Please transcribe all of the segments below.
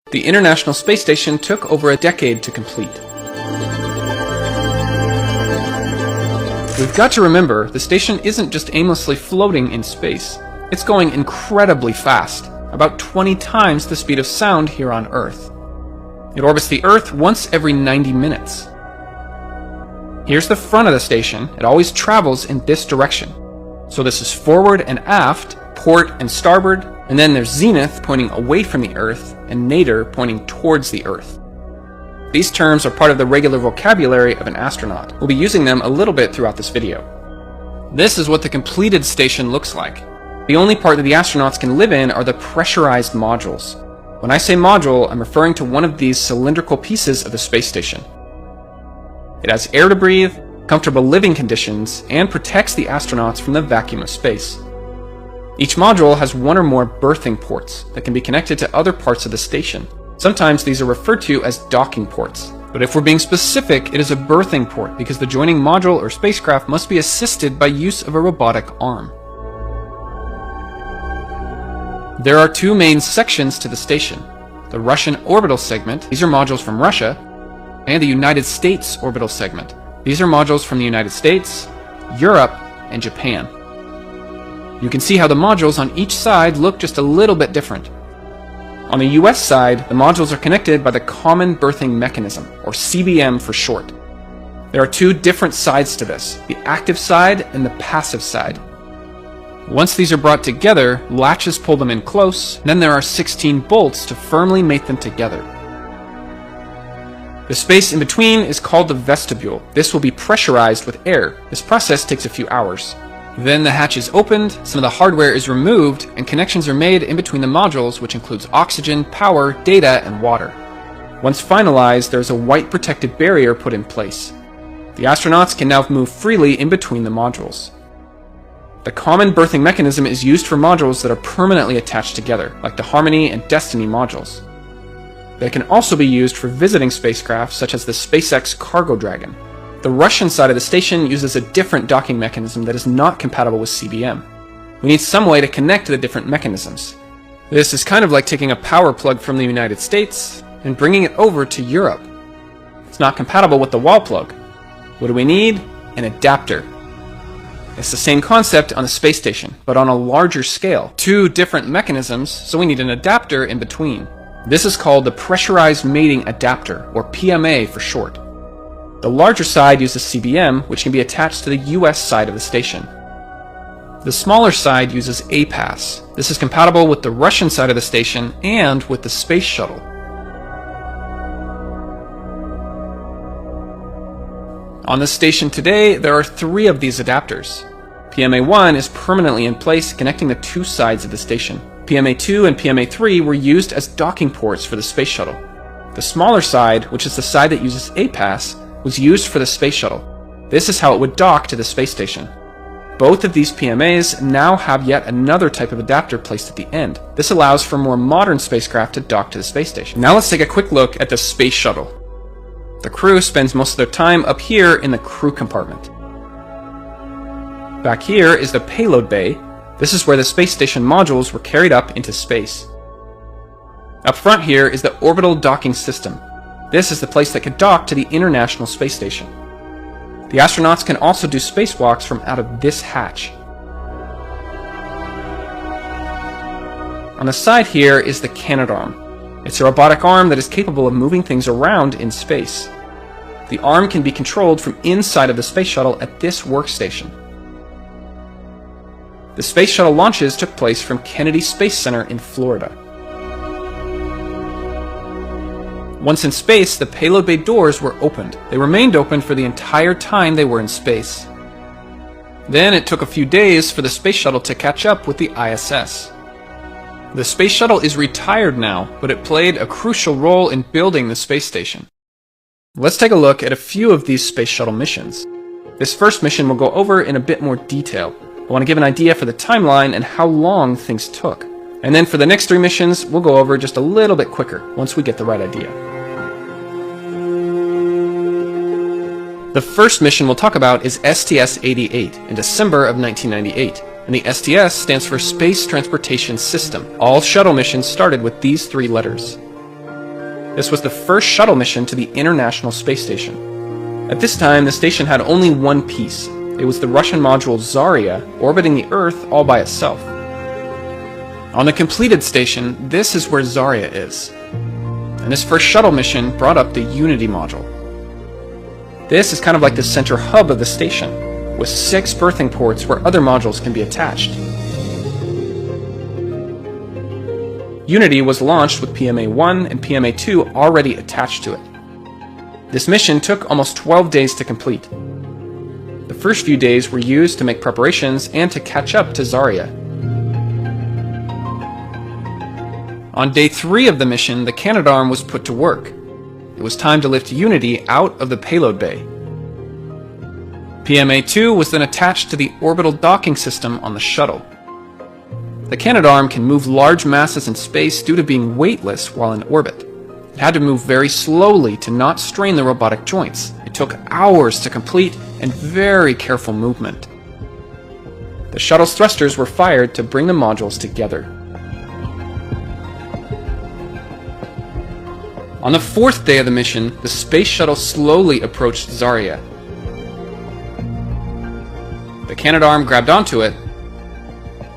The International Space Station took over a decade to complete. We've got to remember, the station isn't just aimlessly floating in space. It's going incredibly fast, about 20 times the speed of sound here on Earth. It orbits the Earth once every 90 minutes. Here's the front of the station. It always travels in this direction. So this is forward and aft, port and starboard, and then there's zenith pointing away from the Earth, and nadir pointing towards the Earth. These terms are part of the regular vocabulary of an astronaut. We'll be using them a little bit throughout this video. This is what the completed station looks like. The only part that the astronauts can live in are the pressurized modules. When I say module, I'm referring to one of these cylindrical pieces of the space station. It has air to breathe, comfortable living conditions, and protects the astronauts from the vacuum of space. Each module has one or more berthing ports that can be connected to other parts of the station. Sometimes these are referred to as docking ports, but if we're being specific, it is a berthing port because the joining module or spacecraft must be assisted by use of a robotic arm. There are two main sections to the station. The Russian orbital segment, these are modules from Russia, and the United States orbital segment. These are modules from the United States, Europe, and Japan. You can see how the modules on each side look just a little bit different. On the US side, the modules are connected by the Common Berthing Mechanism, or CBM for short. There are two different sides to this, the active side and the passive side. Once these are brought together, latches pull them in close, and then there are 16 bolts to firmly mate them together. The space in between is called the vestibule. This will be pressurized with air. This process takes a few hours. Then the hatch is opened, some of the hardware is removed, and connections are made in between the modules, which includes oxygen, power, data, and water. Once finalized, there is a white protective barrier put in place. The astronauts can now move freely in between the modules. The Common Berthing Mechanism is used for modules that are permanently attached together, like the Harmony and Destiny modules. They can also be used for visiting spacecraft, such as the SpaceX Cargo Dragon. The Russian side of the station uses a different docking mechanism that is not compatible with CBM. We need some way to connect the different mechanisms. This is kind of like taking a power plug from the United States and bringing it over to Europe. It's not compatible with the wall plug. What do we need? An adapter. It's the same concept on the space station, but on a larger scale. Two different mechanisms, so we need an adapter in between. This is called the Pressurized Mating Adapter, or PMA for short. The larger side uses CBM, which can be attached to the US side of the station. The smaller side uses APAS. This is compatible with the Russian side of the station and with the space shuttle. On the station today, there are 3 of these adapters. PMA-1 is permanently in place, connecting the two sides of the station. PMA-2 and PMA-3 were used as docking ports for the space shuttle. The smaller side, which is the side that uses APAS, was used for the space shuttle. This is how it would dock to the space station. Both of these PMAs now have yet another type of adapter placed at the end. This allows for more modern spacecraft to dock to the space station. Now let's take a quick look at the space shuttle. The crew spends most of their time up here in the crew compartment. Back here is the payload bay. This is where the space station modules were carried up into space. Up front here is the orbital docking system. This is the place that could dock to the International Space Station. The astronauts can also do spacewalks from out of this hatch. On the side here is the Canadarm. It's a robotic arm that is capable of moving things around in space. The arm can be controlled from inside of the space shuttle at this workstation. The space shuttle launches took place from Kennedy Space Center in Florida. Once in space, the payload bay doors were opened. They remained open for the entire time they were in space. Then it took a few days for the space shuttle to catch up with the ISS. The space shuttle is retired now, but it played a crucial role in building the space station. Let's take a look at a few of these space shuttle missions. This first mission we'll go over in a bit more detail. I want to give an idea for the timeline and how long things took. And then for the next 3 missions, we'll go over just a little bit quicker once we get the right idea. The first mission we'll talk about is STS-88 in December of 1998, and the STS stands for Space Transportation System. All shuttle missions started with these 3 letters. This was the first shuttle mission to the International Space Station. At this time, the station had only one piece. It was the Russian module Zarya, orbiting the Earth all by itself. On the completed station, this is where Zarya is. And this first shuttle mission brought up the Unity module. This is kind of like the center hub of the station, with 6 berthing ports where other modules can be attached. Unity was launched with PMA-1 and PMA-2 already attached to it. This mission took almost 12 days to complete. The first few days were used to make preparations and to catch up to Zarya. On day 3 of the mission, the Canadarm was put to work. It was time to lift Unity out of the payload bay. PMA-2 was then attached to the orbital docking system on the shuttle. The Canadarm can move large masses in space due to being weightless while in orbit. It had to move very slowly to not strain the robotic joints. It took hours to complete and very careful movement. The shuttle's thrusters were fired to bring the modules together. On the 4th day of the mission, the space shuttle slowly approached Zarya. The Canadarm grabbed onto it,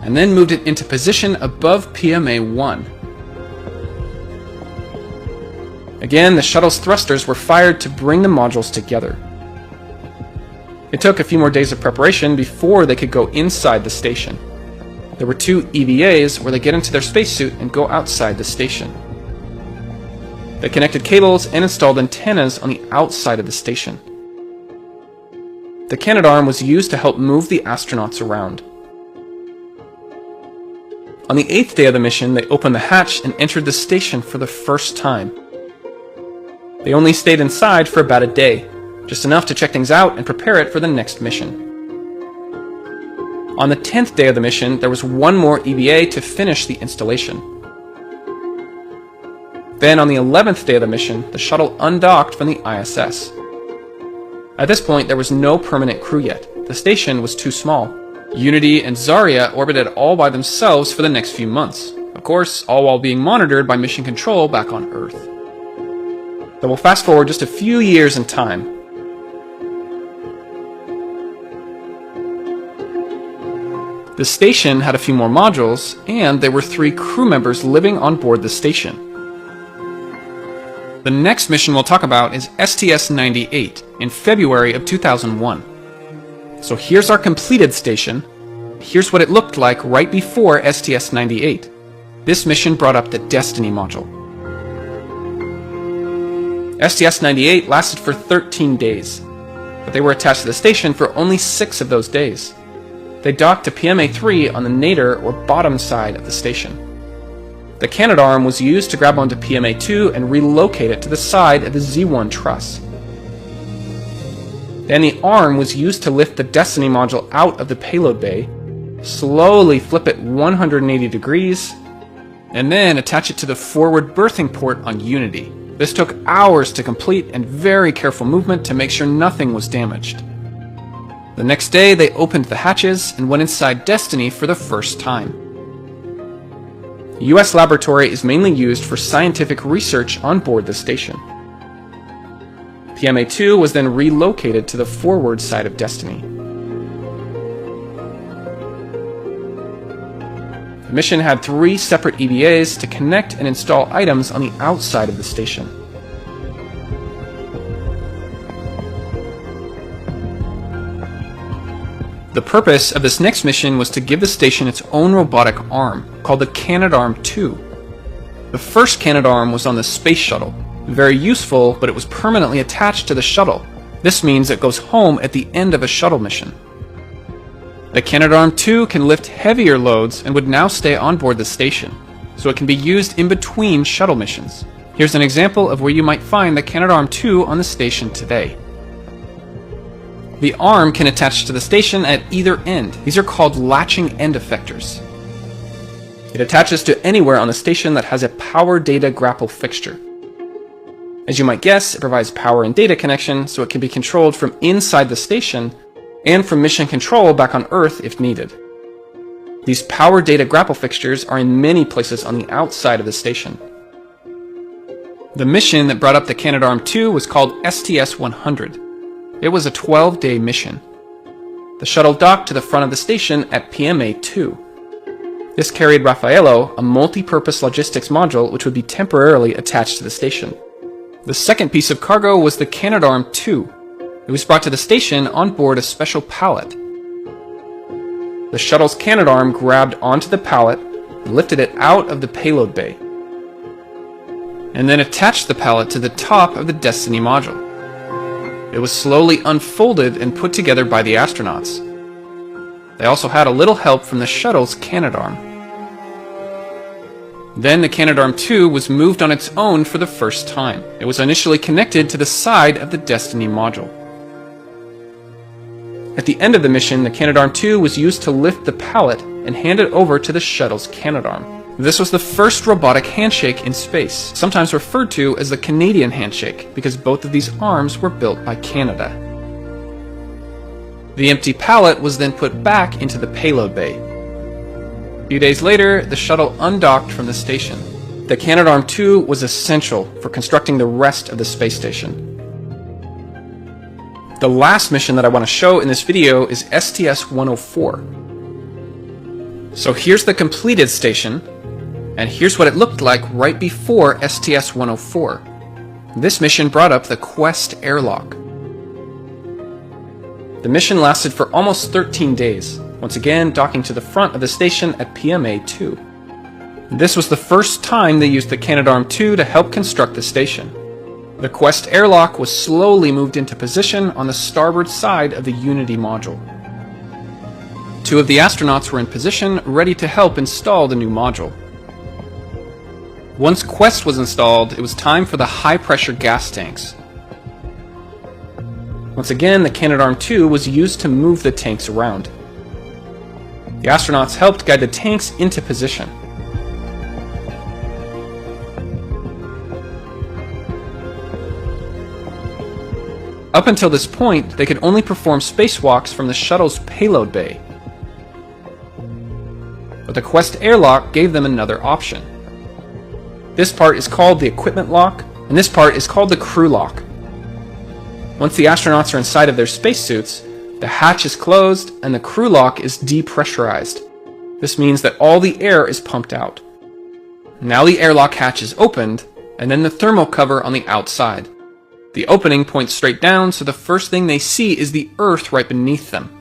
and then moved it into position above PMA-1. Again, the shuttle's thrusters were fired to bring the modules together. It took a few more days of preparation before they could go inside the station. There were 2 EVAs where they get into their spacesuit and go outside the station. They connected cables and installed antennas on the outside of the station. The Canadarm was used to help move the astronauts around. On the 8th day of the mission, they opened the hatch and entered the station for the first time. They only stayed inside for about a day, just enough to check things out and prepare it for the next mission. On the 10th day of the mission, there was one more EVA to finish the installation. Then on the 11th day of the mission, the shuttle undocked from the ISS. At this point, there was no permanent crew yet. The station was too small. Unity and Zarya orbited all by themselves for the next few months. Of course, all while being monitored by Mission Control back on Earth. So we'll fast forward just a few years in time. The station had a few more modules, and there were 3 crew members living on board the station. The next mission we'll talk about is STS-98 in February of 2001. So here's our completed station. Here's what it looked like right before STS-98. This mission brought up the Destiny module. STS-98 lasted for 13 days, but they were attached to the station for only 6 of those days. They docked to PMA-3 on the nadir or bottom side of the station. The Canadarm was used to grab onto PMA-2 and relocate it to the side of the Z1 truss. Then the arm was used to lift the Destiny module out of the payload bay, slowly flip it 180 degrees, and then attach it to the forward berthing port on Unity. This took hours to complete and very careful movement to make sure nothing was damaged. The next day, they opened the hatches and went inside Destiny for the first time. The US laboratory is mainly used for scientific research on board the station. PMA-2 was then relocated to the forward side of Destiny. The mission had 3 separate EVAs to connect and install items on the outside of the station. The purpose of this next mission was to give the station its own robotic arm, called the Canadarm2. The first Canadarm was on the space shuttle. Very useful, but it was permanently attached to the shuttle. This means it goes home at the end of a shuttle mission. The Canadarm2 can lift heavier loads and would now stay on board the station, so it can be used in between shuttle missions. Here's an example of where you might find the Canadarm2 on the station today. The arm can attach to the station at either end. These are called latching end effectors. It attaches to anywhere on the station that has a power data grapple fixture. As you might guess, it provides power and data connection, so it can be controlled from inside the station and from mission control back on Earth if needed. These power data grapple fixtures are in many places on the outside of the station. The mission that brought up the Canadarm2 was called STS-100. It was a 12-day mission. The shuttle docked to the front of the station at PMA-2. This carried Raffaello, a multi-purpose logistics module which would be temporarily attached to the station. The second piece of cargo was the Canadarm2. It was brought to the station on board a special pallet. The shuttle's Canadarm grabbed onto the pallet, lifted it out of the payload bay, and then attached the pallet to the top of the Destiny module. It was slowly unfolded and put together by the astronauts. They also had a little help from the shuttle's Canadarm. Then the Canadarm2 was moved on its own for the first time. It was initially connected to the side of the Destiny module. At the end of the mission, the Canadarm2 was used to lift the pallet and hand it over to the shuttle's Canadarm. This was the first robotic handshake in space, sometimes referred to as the Canadian handshake, because both of these arms were built by Canada. The empty pallet was then put back into the payload bay. A few days later, the shuttle undocked from the station. The Canadarm2 was essential for constructing the rest of the space station. The last mission that I want to show in this video is STS-104. So here's the completed station, and here's what it looked like right before STS-104. This mission brought up the Quest airlock. The mission lasted for almost 13 days, once again docking to the front of the station at PMA-2. This was the first time they used the Canadarm2 to help construct the station. The Quest airlock was slowly moved into position on the starboard side of the Unity module. Two of the astronauts were in position, ready to help install the new module. Once Quest was installed, it was time for the high-pressure gas tanks. Once again, the Canadarm2 was used to move the tanks around. The astronauts helped guide the tanks into position. Up until this point, they could only perform spacewalks from the shuttle's payload bay. But the Quest airlock gave them another option. This part is called the equipment lock, and this part is called the crew lock. Once the astronauts are inside of their spacesuits, the hatch is closed and the crew lock is depressurized. This means that all the air is pumped out. Now the airlock hatch is opened, and then the thermal cover on the outside. The opening points straight down, so the first thing they see is the Earth right beneath them.